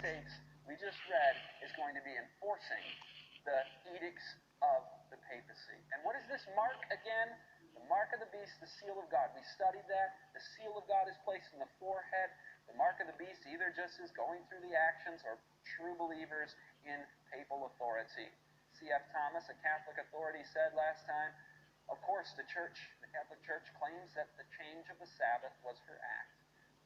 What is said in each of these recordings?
States, we just read, is going to be enforcing the edicts of the papacy. And what is this mark again? The mark of the beast, the seal of God. We studied that. The seal of God is placed in the forehead. The mark of the beast either just is going through the actions or true believers in papal authority. C.F. Thomas, a Catholic authority, said last time, of course, the Catholic Church claims that the change of the Sabbath was her act.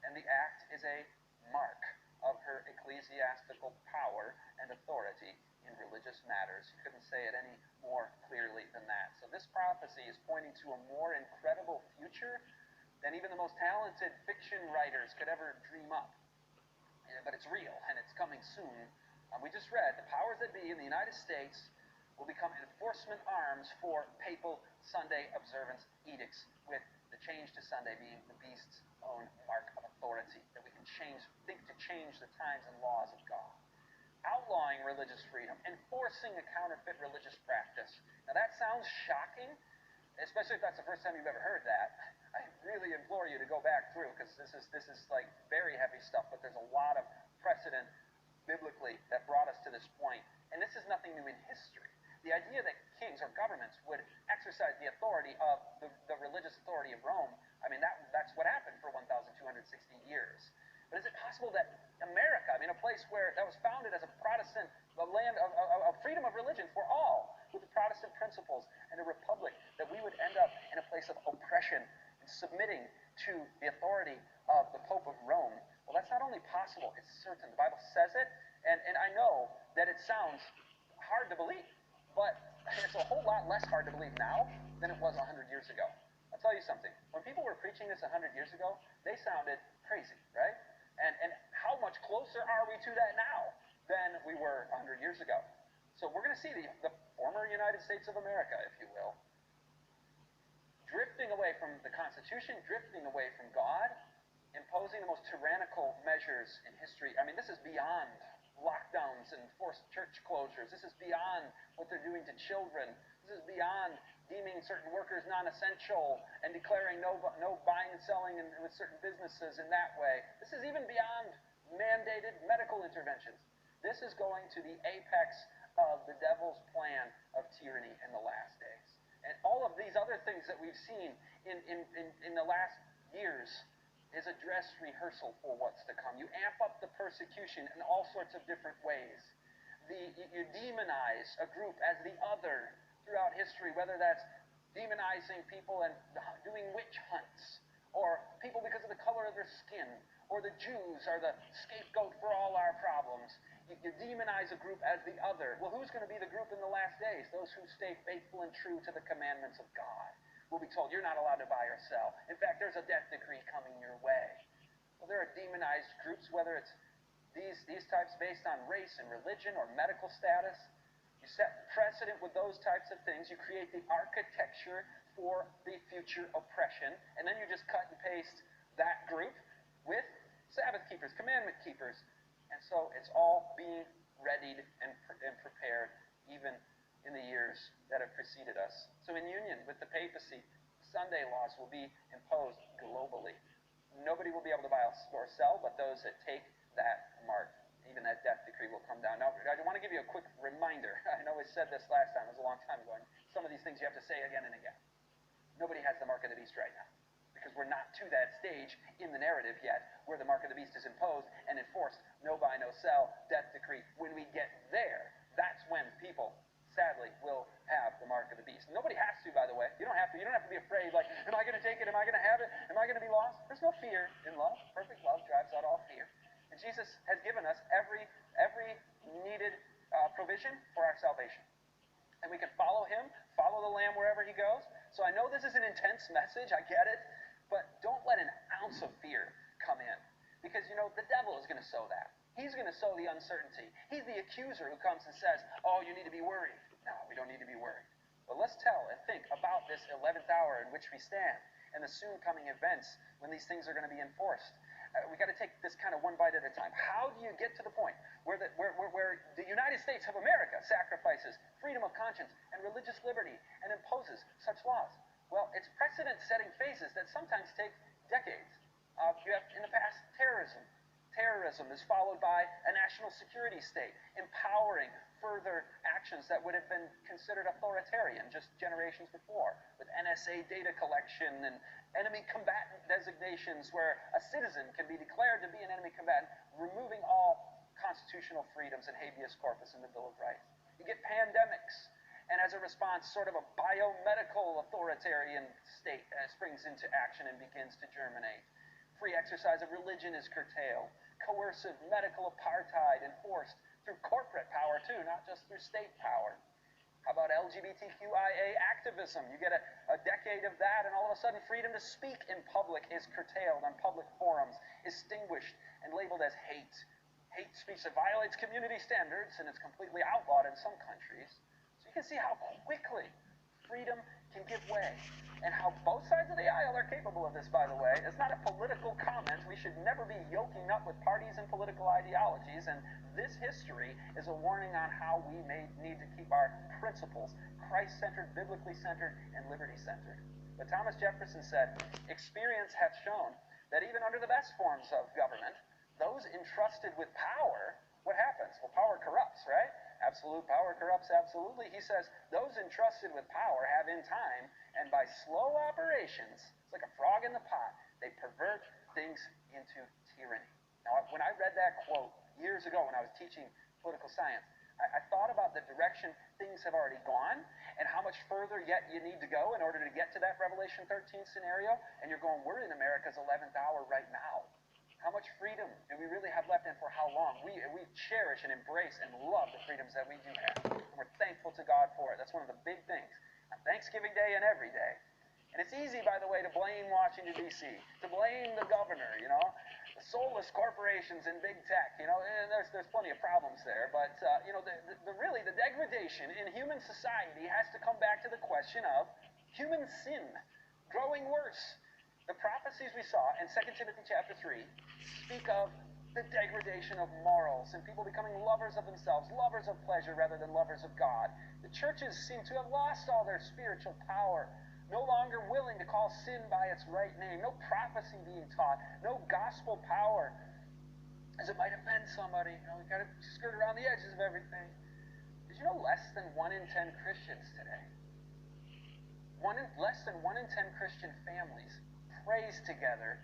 And the act is a mark of her ecclesiastical power and authority in religious matters. You couldn't say it any more clearly than that. So this prophecy is pointing to a more incredible future than even the most talented fiction writers could ever dream up. But it's real, and it's coming soon. We just read, the powers that be in the United States will become enforcement arms for papal Sunday observance edicts, with the change to Sunday being the beast's own mark of authority, that we can think to change the times and laws of God. Outlawing religious freedom, enforcing a counterfeit religious practice. Now that sounds shocking, especially if that's the first time you've ever heard that. I really implore you to go back through, because this is like very heavy stuff, but there's a lot of precedent biblically that brought us to this point. And this is nothing new in history. The idea that kings or governments would exercise the authority of the religious authority of Rome, I mean, that's what happened for 1,260 years. But is it possible that America, I mean, a place where that was founded as a Protestant, a land of freedom of religion for all, with the Protestant principles and a republic, that we would end up in a place of oppression and submitting to the authority of the Pope of Rome? Well, that's not only possible, it's certain. The Bible says it, and I know that it sounds hard to believe, but it's a whole lot less hard to believe now than it was 100 years ago. I'll tell you something. When people were preaching this 100 years ago, they sounded crazy, right? And how much closer are we to that now than we were 100 years ago? So we're going to see the former United States of America, if you will, drifting away from the Constitution, drifting away from God, imposing the most tyrannical measures in history. I mean, this is beyond lockdowns and forced church closures. This is beyond what they're doing to children. This is beyond deeming certain workers non-essential and declaring no buying and selling with certain businesses in that way. This is even beyond mandated medical interventions. This is going to the apex of the devil's plan of tyranny in the last days. And all of these other things that we've seen in the last years is a dress rehearsal for what's to come. You amp up the persecution in all sorts of different ways. You demonize a group as the other throughout history, whether that's demonizing people and doing witch hunts, or people because of the color of their skin, or the Jews are the scapegoat for all our problems. You demonize a group as the other. Well, who's going to be the group in the last days? Those who stay faithful and true to the commandments of God. We'll be told, you're not allowed to buy or sell. In fact, there's a death decree coming your way. Well, there are demonized groups, whether it's these types based on race and religion or medical status. You set precedent with those types of things. You create the architecture for the future oppression, and then you just cut and paste that group with Sabbath keepers, commandment keepers. And so it's all being readied and prepared, even in the years that have preceded us. So in union with the papacy, Sunday laws will be imposed globally. Nobody will be able to buy or sell, but those that take that mark, even that death decree will come down. Now, I want to give you a quick reminder. I know we said this last time. It was a long time ago. And some of these things you have to say again and again. Nobody has the mark of the beast right now, because we're not to that stage in the narrative yet where the mark of the beast is imposed and enforced. No buy, no sell, death decree. When we get there, that's when people, sadly, will have the mark of the beast. Nobody has to, by the way. You don't have to. You don't have to be afraid, like, am I going to take it? Am I going to have it? Am I going to be lost? There's no fear in love. Perfect love drives out all fear. And Jesus has given us every needed provision for our salvation. And we can follow him, follow the Lamb wherever he goes. So I know this is an intense message. I get it. But don't let an ounce of fear come in. Because, the devil is going to sow that. He's going to sow the uncertainty. He's the accuser who comes and says, oh, you need to be worried. No, we don't need to be worried. But let's tell and think about this 11th hour in which we stand and the soon coming events when these things are going to be enforced. We got to take this kind of one bite at a time. How do you get to the point where the United States of America sacrifices freedom of conscience and religious liberty and imposes such laws? Well, it's precedent-setting phases that sometimes take decades. You have, in the past, terrorism. Terrorism is followed by a national security state, empowering further actions that would have been considered authoritarian just generations before, with NSA data collection and enemy combatant designations where a citizen can be declared to be an enemy combatant, removing all constitutional freedoms and habeas corpus in the Bill of Rights. You get pandemics, and as a response, sort of a biomedical authoritarian state springs into action and begins to germinate. Free exercise of religion is curtailed. Coercive medical apartheid enforced through corporate power too, not just through state power. How about LGBTQIA activism? You get a decade of that, and all of a sudden freedom to speak in public is curtailed on public forums, extinguished, and labeled as hate. Hate speech that violates community standards, and it's completely outlawed in some countries. So you can see how quickly freedom can give way, and how both sides of the aisle are capable of this, by the way. It's not a political comment. We should never be yoking up with parties and political ideologies, and this history is a warning on how we may need to keep our principles Christ-centered, biblically centered, and liberty-centered. But Thomas Jefferson said, "Experience hath shown that even under the best forms of government, those entrusted with power," what happens? Well, power corrupts, right? Absolute power corrupts absolutely. He says, "Those entrusted with power have in time, and by slow operations," it's like a frog in the pot, "they pervert things into tyranny." Now, when I read that quote years ago when I was teaching political science, I thought about the direction things have already gone and how much further yet you need to go in order to get to that Revelation 13 scenario. And you're going, we're in America's 11th hour right now. How much freedom do we really have left, and for how long? We cherish and embrace and love the freedoms that we do have. And we're thankful to God for it. That's one of the big things on Thanksgiving Day and every day. And it's easy, by the way, to blame Washington, D.C., to blame the governor, the soulless corporations and big tech, and there's plenty of problems there. But, really, the degradation in human society has to come back to the question of human sin growing worse. The prophecies we saw in 2 Timothy chapter 3 speak of the degradation of morals and people becoming lovers of themselves, lovers of pleasure rather than lovers of God. The churches seem to have lost all their spiritual power, no longer willing to call sin by its right name, no prophecy being taught, no gospel power, as it might offend somebody. We've got to skirt around the edges of everything. Did you know less than 1 in 10 Christians today, less than 1 in 10 Christian families prays together